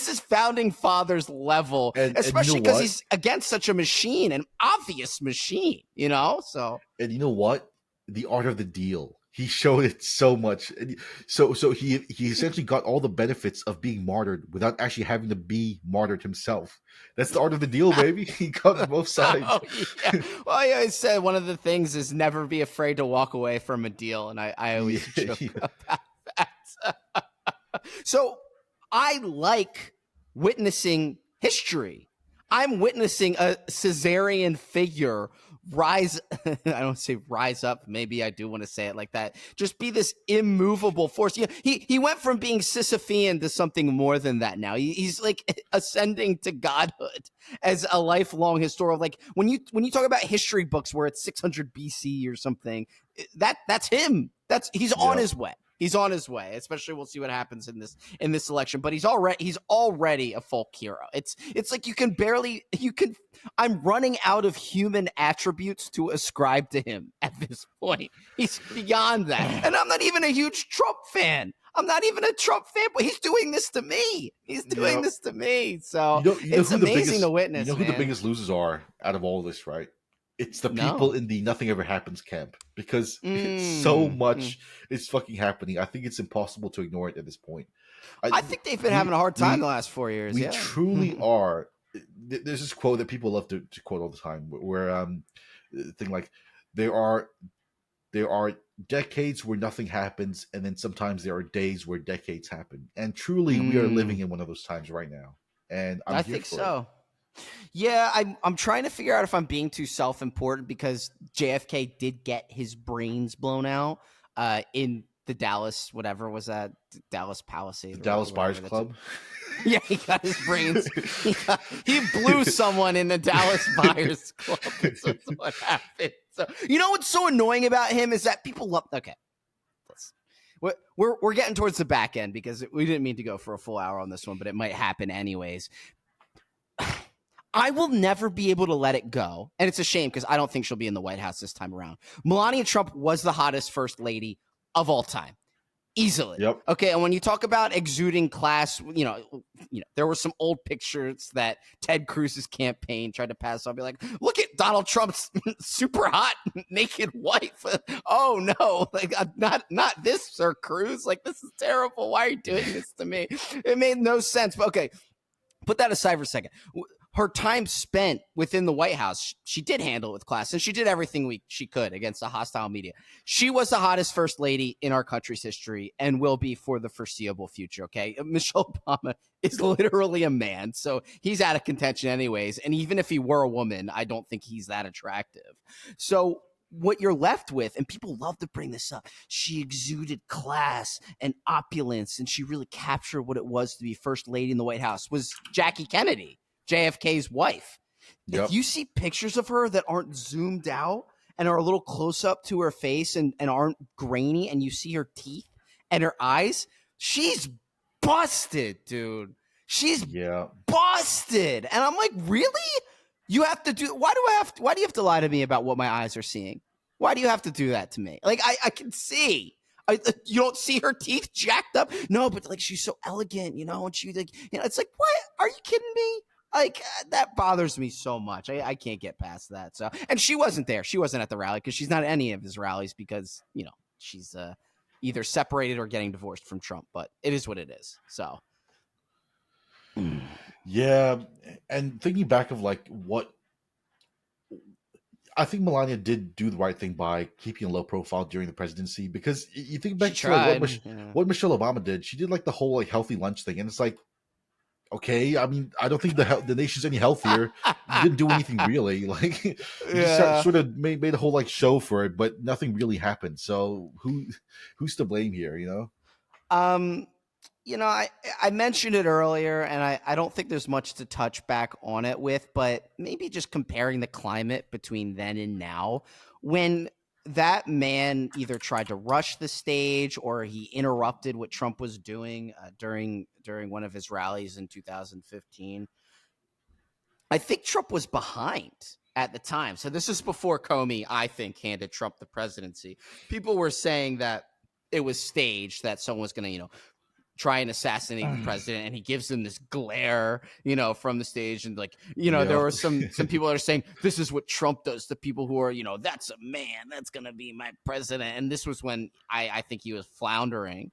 is founding fathers level, especially because he's against such a machine, an obvious machine, So and you know what? The art of the deal. He showed it so much. So he essentially got all the benefits of being martyred without actually having to be martyred himself. That's the art of the deal, baby. He got both sides. Oh, yeah. Well, I always said one of the things is never be afraid to walk away from a deal, and I always joke about that. So I like witnessing history. I'm witnessing a Caesarian figure rise. I don't say rise up. Maybe I do want to say it like that. Just be this immovable force. He went from being Sisyphean to something more than that now. He's like ascending to godhood as a lifelong historical. Like when you talk about history books where it's 600 BC or something, that's him. He's on his way. He's on his way. Especially, we'll see what happens in this election. But he's already a folk hero. It's like I'm running out of human attributes to ascribe to him at this point. He's beyond that. And I'm not even a huge Trump fan. I'm not even a Trump fan, but he's doing this to me. He's doing this to me. So it's amazing to witness. You know who the biggest losers are out of all this, right? It's the people in the nothing ever happens camp, because so much is fucking happening. I think it's impossible to ignore it at this point. I think they've been having a hard time the last 4 years. We truly are. There's this quote that people love to quote all the time, where thing like there are decades where nothing happens, and then sometimes there are days where decades happen. And truly, we are living in one of those times right now. And I think so. Yeah, I'm trying to figure out if I'm being too self-important, because JFK did get his brains blown out in the Dallas, whatever was that, Dallas Palisade, the Dallas Buyers Club. Yeah, he got his brains. He blew someone in the Dallas Buyers Club. That's what happened. So you know what's so annoying about him is that people love. Okay, we're getting towards the back end, because we didn't mean to go for a full hour on this one, but it might happen anyways. I will never be able to let it go. And it's a shame, because I don't think she'll be in the White House this time around. Melania Trump was the hottest first lady of all time. Easily. Yep. Okay. And when you talk about exuding class, there were some old pictures that Ted Cruz's campaign tried to pass on. Be like, look at Donald Trump's super hot naked wife. Oh no, like not this, Sir Cruz. Like, this is terrible. Why are you doing this to me? It made no sense. But okay, put that aside for a second. Her time spent within the White House, she did handle it with class, and she did everything she could against the hostile media. She was the hottest first lady in our country's history, and will be for the foreseeable future, okay? Michelle Obama is literally a man, so he's out of contention anyways, and even if he were a woman, I don't think he's that attractive. So what you're left with, and people love to bring this up, she exuded class and opulence, and she really captured what it was to be first lady in the White House, was Jackie Kennedy, JFK's wife. Yep. If you see pictures of her that aren't zoomed out and are a little close up to her face and aren't grainy, and you see her teeth and her eyes, she's busted, dude. She's busted. And I'm like, really? You have to do, why do you have to lie to me about what my eyes are seeing? Why do you have to do that to me? Like, I can see. You don't see her teeth jacked up? No, but like she's so elegant, and she like, it's like, what? Are you kidding me? Like that bothers me so much. I can't get past that. So, and she wasn't there. She wasn't at the rally because she's not at any of his rallies because she's either separated or getting divorced from Trump. But it is what it is. So, Yeah, and thinking back of like what I think Melania did do the right thing by keeping a low profile during the presidency, because you think back to like what Michelle Obama did. She did like the whole like healthy lunch thing, and it's like, okay, I mean, I don't think the nation's any healthier. You didn't do anything really. Like, you just sort of made a whole like show for it, but nothing really happened. So who's to blame here? I mentioned it earlier, and I don't think there's much to touch back on it with, but maybe just comparing the climate between then and now, when that man either tried to rush the stage or he interrupted what Trump was doing during one of his rallies in 2015. I think Trump was behind at the time. So this is before Comey, I think, handed Trump the presidency. People were saying that it was staged, that someone was going to, try and assassinate the president, and he gives them this glare, from the stage. And like, there were some people that are saying this is what Trump does to people who are, that's a man, that's going to be my president. And this was when I think he was floundering.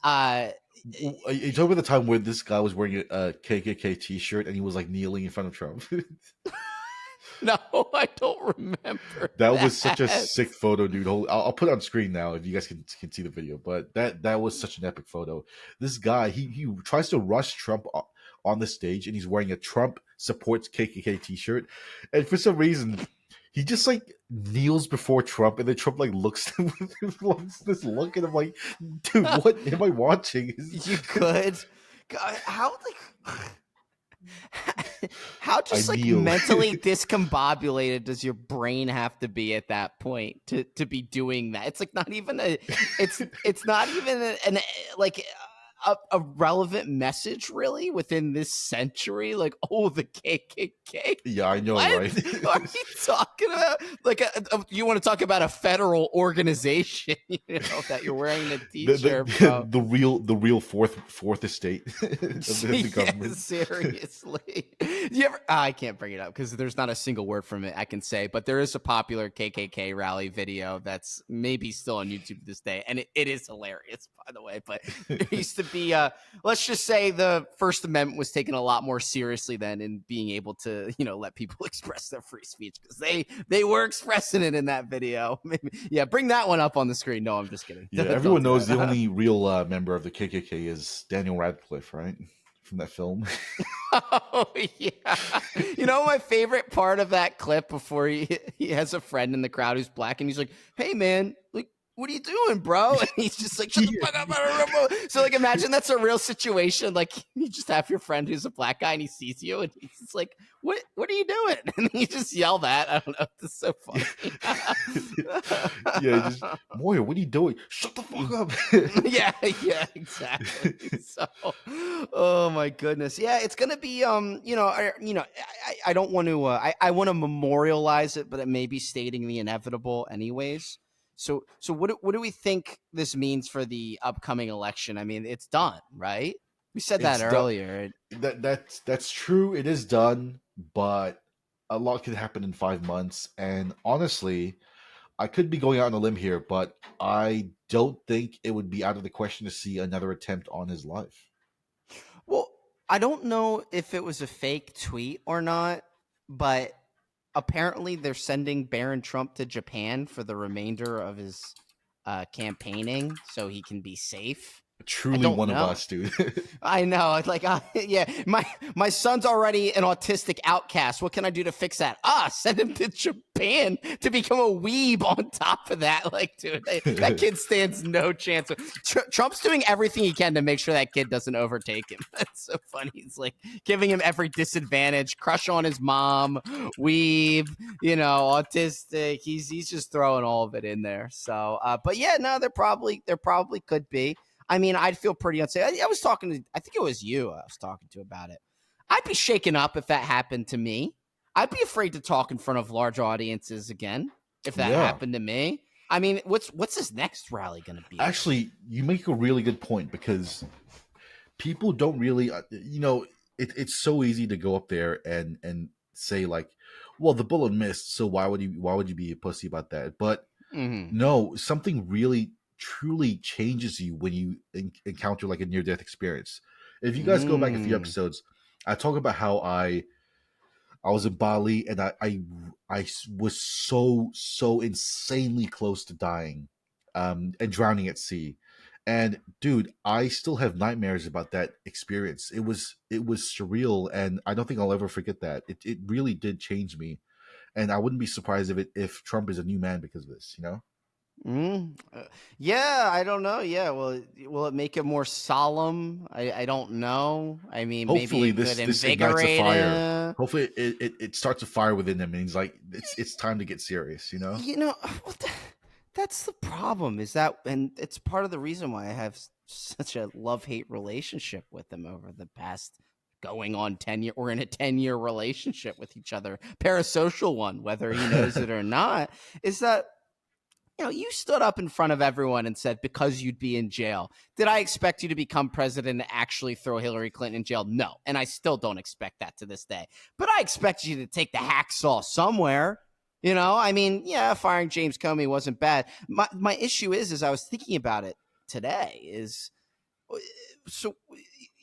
You talking about the time where this guy was wearing a KKK t-shirt and he was like kneeling in front of Trump? No, I don't remember. That was such a sick photo, dude. I'll put it on screen now if you guys can see the video. But that was such an epic photo. This guy, he tries to rush Trump on the stage, and he's wearing a Trump supports KKK t-shirt, and for some reason, he just like kneels before Trump, and then Trump like looks at him with this look, and I'm like, dude, what am I watching? You could, God, how just like mentally discombobulated does your brain have to be at that point to be doing that? It's like not even it's not even a relevant message really within this century. Like, oh, the KKK. Yeah, I know, what right? are you talking about? Like, you want to talk about a federal organization, that you're wearing a t-shirt from? The real fourth estate of the government. Seriously, you ever? I can't bring it up because there's not a single word from it I can say. But there is a popular KKK rally video that's maybe still on YouTube to this day, and it is hilarious, by the way. But there used to be, let's just say, the First Amendment was taken a lot more seriously then, in being able to, let people express their free speech, because they were expressing it in that video. Maybe, yeah, bring that one up on the screen. No, I'm just kidding. Yeah, everyone knows the only real member of the KKK is Daniel Radcliffe, right? From that film. Oh yeah. My favorite part of that clip, before he has a friend in the crowd who's black, and he's like, "Hey man, like, what are you doing, bro?" And he's just like, "Shut the fuck up." So like, imagine that's a real situation. Like, you just have your friend who's a black guy, and he sees you, and he's just like, what are you doing? And you just yell that. I don't know. It's so funny. Yeah, just, Moya, what are you doing? Shut the fuck up. yeah, exactly. So, oh my goodness. Yeah, it's gonna be I don't want to I want to memorialize it, but it may be stating the inevitable anyways. So what do we think this means for the upcoming election? I mean, it's done, right? We said that earlier. That's true. It is done, but a lot could happen in 5 months. And honestly, I could be going out on a limb here, but I don't think it would be out of the question to see another attempt on his life. Well, I don't know if it was a fake tweet or not, but apparently they're sending Barron Trump to Japan for the remainder of his campaigning so he can be safe. Truly one of us, dude. I know. Like, yeah, my son's already an autistic outcast. What can I do to fix that? Send him to Japan to become a weeb on top of that. Like, dude, that kid stands no chance. Trump's doing everything he can to make sure that kid doesn't overtake him. That's so funny. He's like giving him every disadvantage, crush on his mom, weeb, autistic. He's just throwing all of it in there. So, but yeah, no, there probably could be. I mean, I'd feel pretty unsafe. I was talking to, I think it was you I was talking to about it. I'd be shaken up if that happened to me. I'd be afraid to talk in front of large audiences again if that happened to me. I mean, what's his next rally going to be? Actually, you make a really good point because people don't really, it's so easy to go up there and say like, well, the bullet missed, so why would you be a pussy about that? But Mm-hmm. no, something really truly changes you when you encounter like a near death experience. If you guys go back a few episodes, I talk about how I was in Bali and I was so insanely close to dying, and drowning at sea. And dude, I still have nightmares about that experience. It was surreal, and I don't think I'll ever forget that. It really did change me, and I wouldn't be surprised if Trump is a new man because of this. Yeah, I don't know. Yeah, well, will it make it more solemn? I don't know. I mean, maybe Hopefully it could this ignites a invigorate fire. Hopefully it starts a fire within him, and he's like, it's time to get serious. That's the problem. Is that, and it's part of the reason why I have such a love-hate relationship with him over the past going on 10 year. We're in a 10-year relationship with each other, parasocial one, whether he knows it or not. Is that you stood up in front of everyone and said, because you'd be in jail. Did I expect you to become president and actually throw Hillary Clinton in jail? No. And I still don't expect that to this day. But I expect you to take the hacksaw somewhere. I mean, yeah, firing James Comey wasn't bad. My issue is I was thinking about it today, so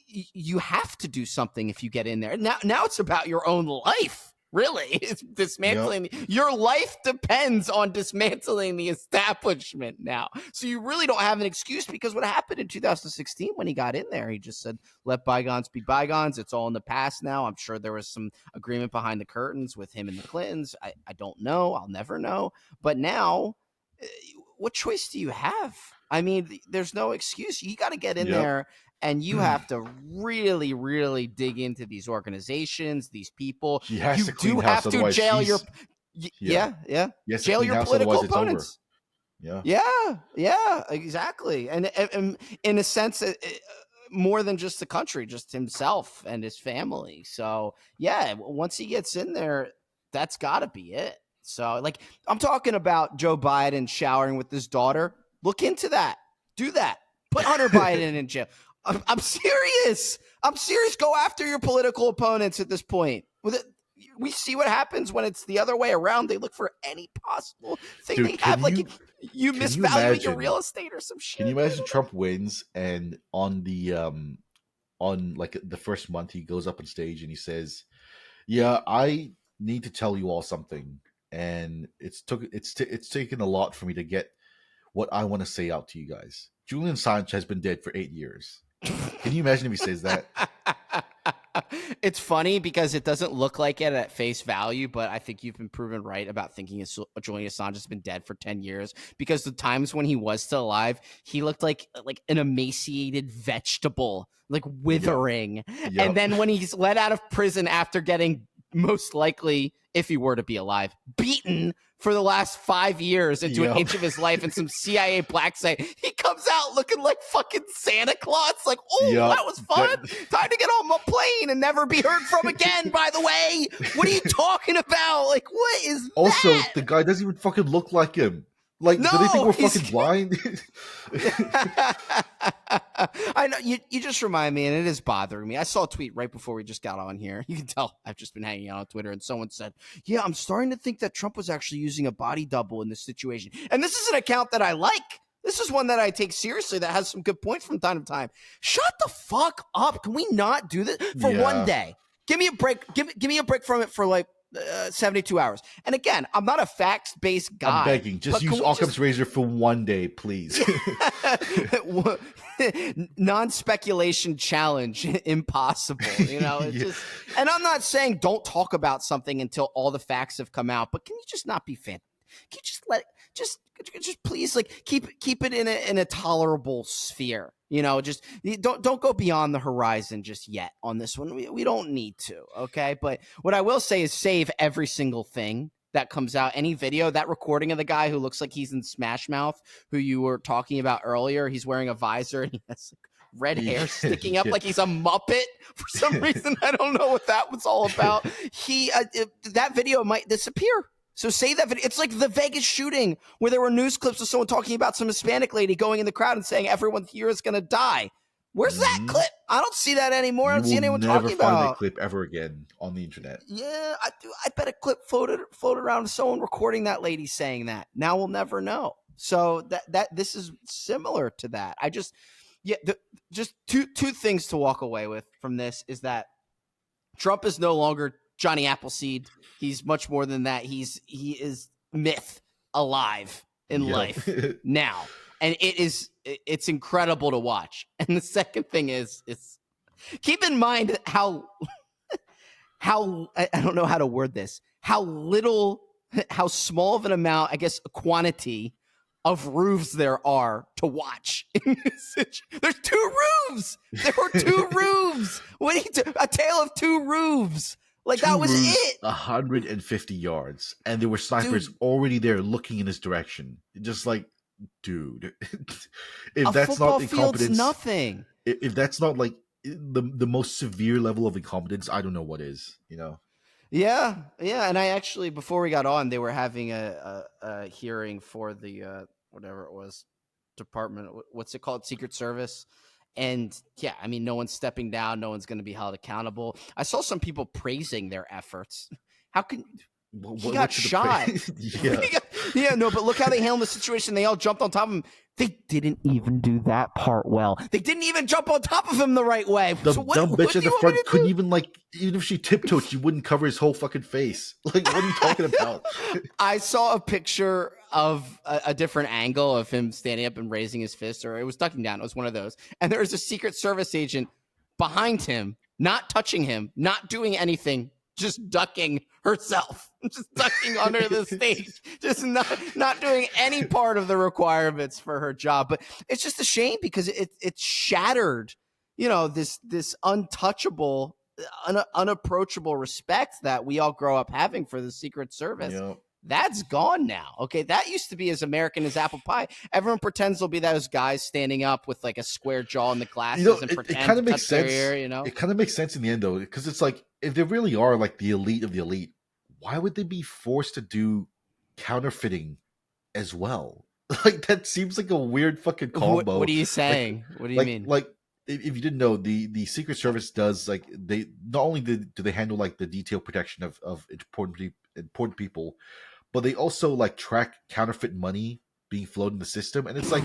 you have to do something if you get in there. Now it's about your own life. Really, it's dismantling. Yep. Your life depends on dismantling the establishment now. So you really don't have an excuse, because what happened in 2016 when he got in there, he just said, let bygones be bygones. It's all in the past now. I'm sure there was some agreement behind the curtains with him and the Clintons. I don't know. I'll never know. But now, what choice do you have? I mean, there's no excuse. You got to get in there. And you have to really, really dig into these organizations, these people. You do have to jail your, jail your political opponents. Yeah, exactly. And in a sense, more than just the country, just himself and his family. So yeah, once he gets in there, that's got to be it. So like, I'm talking about Joe Biden showering with his daughter. Look into that. Do that. Put Hunter Biden in jail. I'm serious. Go after your political opponents at this point. We see what happens when it's the other way around. They look for any possible thing they have. Like you misvalue your real estate or some shit. Can you imagine Trump wins and on the like the first month he goes up on stage and he says, "Yeah, I need to tell you all something, and it's taken a lot for me to get what I want to say out to you guys. Julian Assange has been dead for 8 years." Can you imagine if he says that? It's funny because it doesn't look like it at face value, but I think you've been proven right about thinking Julian Assange has been dead for 10 years, because the times when he was still alive, he looked like an emaciated vegetable, like withering. Yep. And then when he's let out of prison after getting, most likely, if he were to be alive, beaten for the last 5 years into an inch of his life and some CIA black site, he comes out looking like fucking Santa Claus. Like, that was fun. Time to get on my plane and never be heard from again, by the way. What are you talking about? Like, what is also, that? The guy doesn't even fucking look like him. Like, do they think we're fucking blind? I know, you just remind me, and it is bothering me. I saw a tweet right before we just got on here. You can tell I've just been hanging out on Twitter, and someone said, yeah, I'm starting to think that Trump was actually using a body double in this situation. And this is an account that I like. This is one that I take seriously, that has some good points from time to time. Shut the fuck up. Can we not do this for one day? Give me a break. Give me a break from it for like 72 hours. And again, I'm not a facts-based guy. I'm begging. Just use Occam's razor for one day, please. Non-speculation challenge. Impossible. It's just, and I'm not saying don't talk about something until all the facts have come out, but can you just not be fan? Can you just please, like, keep it in a tolerable sphere? Just don't go beyond the horizon just yet on this one. We don't need to, okay? But what I will say is save every single thing that comes out. Any video, that recording of the guy who looks like he's in Smash Mouth, who you were talking about earlier, he's wearing a visor and he has red hair sticking up like he's a Muppet for some reason. I don't know what that was all about. That video might disappear. So say that it's like the Vegas shooting where there were news clips of someone talking about some Hispanic lady going in the crowd and saying everyone here is going to die. Where's that clip? I don't see that anymore. I You don't see will anyone never talking find that about. clip ever again on the internet. Yeah, I bet a clip floated around of someone recording that lady saying that. Now we'll never know. So that this is similar to that. I just just two things to walk away with from this is that Trump is no longer Johnny Appleseed. He's much more than that. He is myth alive in life now. And it's incredible to watch. And the second thing is keep in mind how I don't know how to word this, how small of an amount, I guess, a quantity of roofs there are to watch. There's 2 roofs. There were 2 roofs. A tale of 2 roofs. Like that was it. 150 yards, and there were snipers already there looking in his direction. Just like, dude, if that's not incompetence, nothing. If that's not like the most severe level of incompetence, I don't know what is. You know. Yeah. And I actually, before we got on, they were having a hearing for the whatever it was, department. What's it called? Secret Service. And yeah, I mean, no one's stepping down. No one's going to be held accountable. I saw some people praising their efforts. How can he got shot? No, but look how they handled the situation. They all jumped on top of him. They didn't even do that part well. They didn't even jump on top of him the right way. The dumb bitch at the front couldn't even, like, even if she tiptoed, she wouldn't cover his whole fucking face. Like, what are you talking about? I saw a picture of a different angle of him standing up and raising his fist, or it was ducking down. It was one of those. And there was a Secret Service agent behind him, not touching him, not doing anything, just ducking herself, just ducking under the stage, just not doing any part of the requirements for her job. But it's just a shame because it shattered, this untouchable, unapproachable respect that we all grow up having for the Secret Service. Yep. That's gone now. Okay. That used to be as American as apple pie. Everyone pretends they'll be those guys standing up with like a square jaw and the glasses and pretend it kind of to makes touch sense. their ear, It kind of makes sense in the end though, because it's like, if they really are like the elite of the elite, why would they be forced to do counterfeiting as well? Like, that seems like a weird fucking combo. What are you saying? What do you mean? Like, if you didn't know, the Secret Service does, like, they not only do they handle like the detail protection of important people, but they also like track counterfeit money being flowed in the system. And it's like,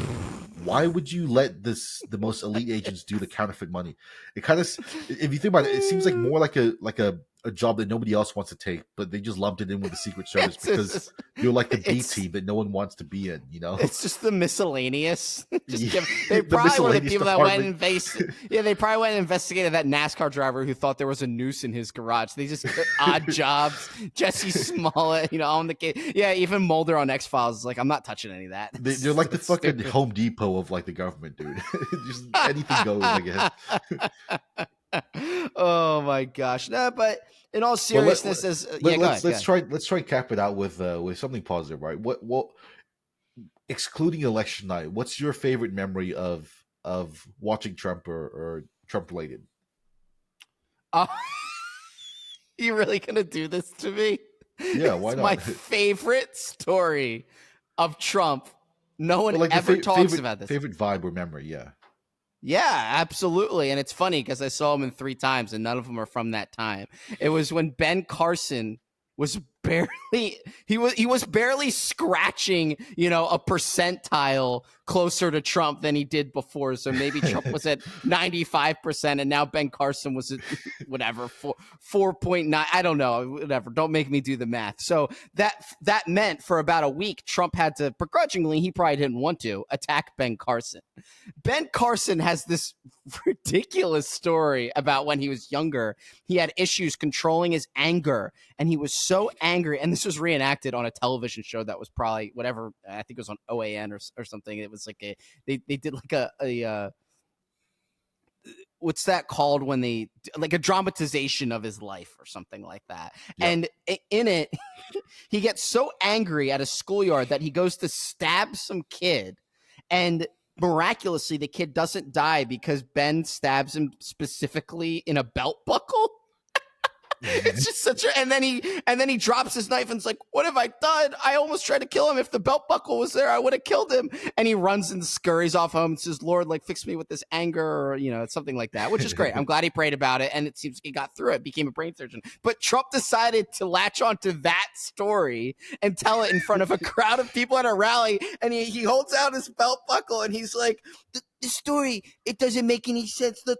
why would you let the most elite agents do the counterfeit money? It kind of, if you think about it, it seems like more like a job that nobody else wants to take, but they just lumped it in with the Secret Service because you're like the B team that no one wants to be in, It's just the miscellaneous. They probably were the people that went and they probably went and investigated that NASCAR driver who thought there was a noose in his garage. They just odd jobs. Jesse Smollett, on the case. Yeah, even Mulder on X-Files is like, I'm not touching any of that. They're like the fucking stupid Home Depot of like the government, dude. Just anything goes, I guess. Oh my gosh! No, but in all seriousness, let's try and cap it out with something positive, right? What excluding election night, what's your favorite memory of watching Trump or Trump related? You really gonna do this to me? Yeah, why not? My favorite story of Trump. No one ever talks about this. Favorite vibe or memory, yeah. Yeah, absolutely. And it's funny because I saw him in 3 times and none of them are from that time. It was when Ben Carson was barely scratching, a percentile closer to Trump than he did before. So maybe Trump was at 95% and now Ben Carson was at whatever, 4.9. I don't know, whatever. Don't make me do the math. So that meant for about a week, Trump had to begrudgingly, he probably didn't want to, attack Ben Carson. Ben Carson has this ridiculous story about when he was younger. He had issues controlling his anger and he was so angry. And this was reenacted on a television show that was probably whatever, I think it was on OAN or something. It was like they did like a what's that called when they like a dramatization of his life or something like that. Yep. And in it, he gets so angry at a schoolyard that he goes to stab some kid, and miraculously the kid doesn't die because Ben stabs him specifically in a belt buckle. It's just such a, and then he drops his knife and it's like, what have I done? I almost tried to kill him. If the belt buckle was there, I would have killed him. And he runs and scurries off home and says, Lord, like fix me with this anger, or, you know, something like that, which is great. I'm glad he prayed about it. And it seems he got through it, became a brain surgeon. But Trump decided to latch onto that story and tell it in front of a crowd of people at a rally. And he holds out his belt buckle and he's like, the story, it doesn't make any sense. Look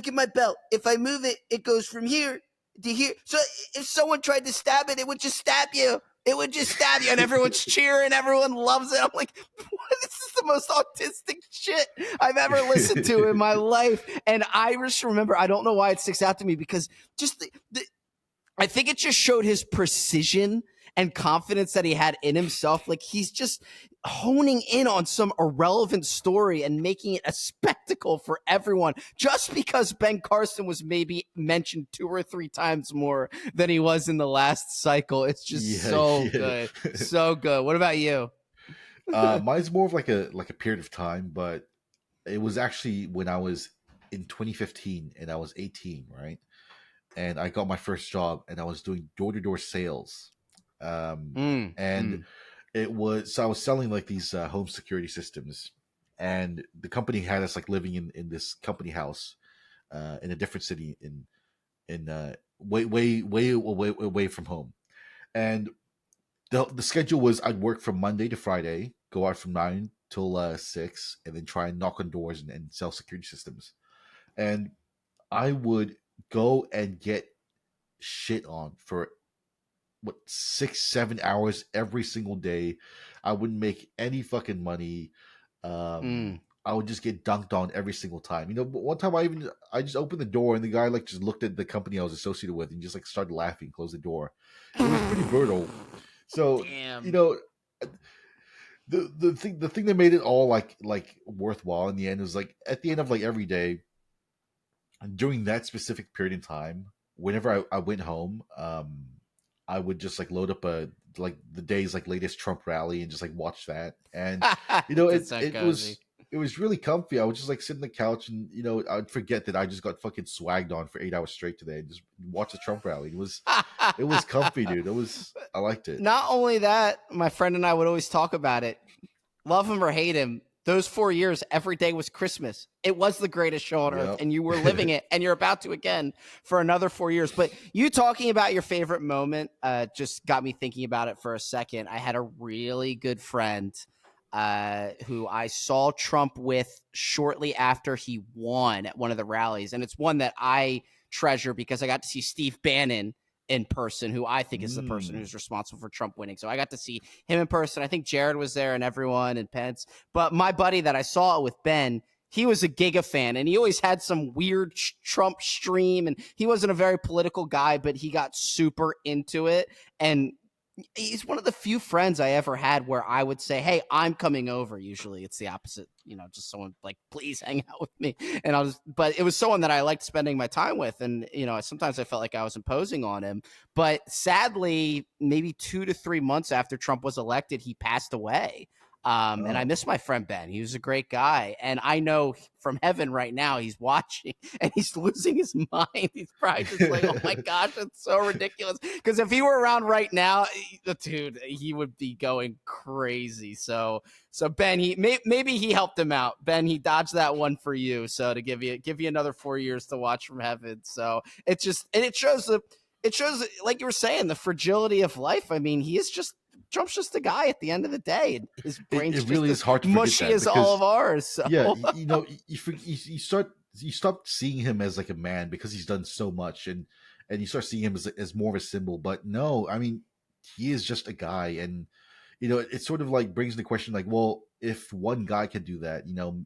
at my belt. If I move it, it goes from here to here. So if someone tried to stab it, it would just stab you. It would just stab you. And everyone's cheering. Everyone loves it. I'm like, what? This is the most autistic shit I've ever listened to in my life. And I just remember, I don't know why it sticks out to me, because just I think it just showed his precision and confidence that he had in himself. Like, he's just honing in on some irrelevant story and making it a spectacle for everyone, just because Ben Carson was maybe mentioned 2 or 3 times more than he was in the last cycle. It's just good. So good. What about you? Mine's more of like a period of time, but it was actually when I was in 2015 and I was 18, right? And I got my first job and I was doing door-to-door sales. It was, so I was selling like these home security systems, and the company had us like living in this company house in a different city in way away from home. And the schedule was I'd work from Monday to Friday, go out from 9 till 6, and then try and knock on doors and sell security systems. And I would go and get shit on for 6-7 hours every single day. I wouldn't make any fucking money. I would just get dunked on every single time. You know, but one time I just opened the door and the guy like just looked at the company I was associated with and just like started laughing, closed the door. It was pretty brutal. So you know, the thing that made it all like worthwhile in the end was like at the end of like every day during that specific period in time, whenever I went home, I would just like load up the day's like latest Trump rally and just like watch that. And you know, it was really comfy. I would just like sit on the couch and, you know, I'd forget that I just got fucking swagged on for 8 hours straight today and just watch the Trump rally. It was comfy, dude. I liked it. Not only that, my friend and I would always talk about it. Love him or hate him, those 4 years, every day was Christmas. It was the greatest show on earth, and you were living it, and you're about to again for another 4 years. But you talking about your favorite moment just got me thinking about it for a second. I had a really good friend who I saw Trump with shortly after he won at one of the rallies, and it's one that I treasure because I got to see Steve Bannon in person, who I think is the person who's responsible for Trump winning. So I got to see him in person. I think Jared was there and everyone, and Pence. But my buddy that I saw it with, Ben, he was a Giga fan, and he always had some weird Trump stream, and he wasn't a very political guy, but he got super into it. And he's one of the few friends I ever had where I would say, hey, I'm coming over. Usually it's the opposite, you know, just someone like, please hang out with me. And but it was someone that I liked spending my time with. And, you know, sometimes I felt like I was imposing on him, but sadly, maybe 2 to 3 months after Trump was elected, he passed away. And I miss my friend Ben. He was a great guy. And I know from heaven right now he's watching and he's losing his mind. He's probably just like, oh my gosh, it's so ridiculous. Because if he were around right now, dude, he would be going crazy. So Ben, maybe he helped him out. Ben, he dodged that one for you. So to give you another 4 years to watch from heaven. So it shows like you were saying, the fragility of life. I mean, Trump's just a guy at the end of the day, and his brain's it really is hard to forget mushy that as all of ours. So. Yeah, you know, you stop seeing him as like a man because he's done so much, and you start seeing him as more of a symbol. But no, I mean, he is just a guy, and you know, it sort of like brings the question, like, well, if one guy can do that, you know,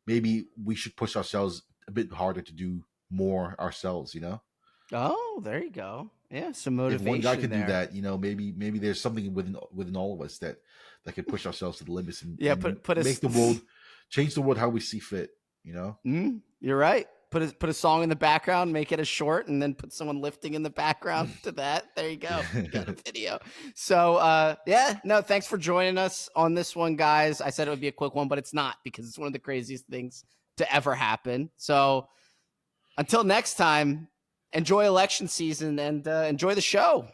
maybe we should push ourselves a bit harder to do more ourselves, you know. Oh, there you go. Yeah, some motivation. If one guy can there. do that, you know, maybe there's something within all of us that can push ourselves to the limits and make the world, change the world how we see fit. You know, you're right. Put a song in the background, make it a short, and then put someone lifting in the background to that. There you go. You got a video. So thanks for joining us on this one, guys. I said it would be a quick one, but it's not, because it's one of the craziest things to ever happen. So until next time. enjoy election season and enjoy the show.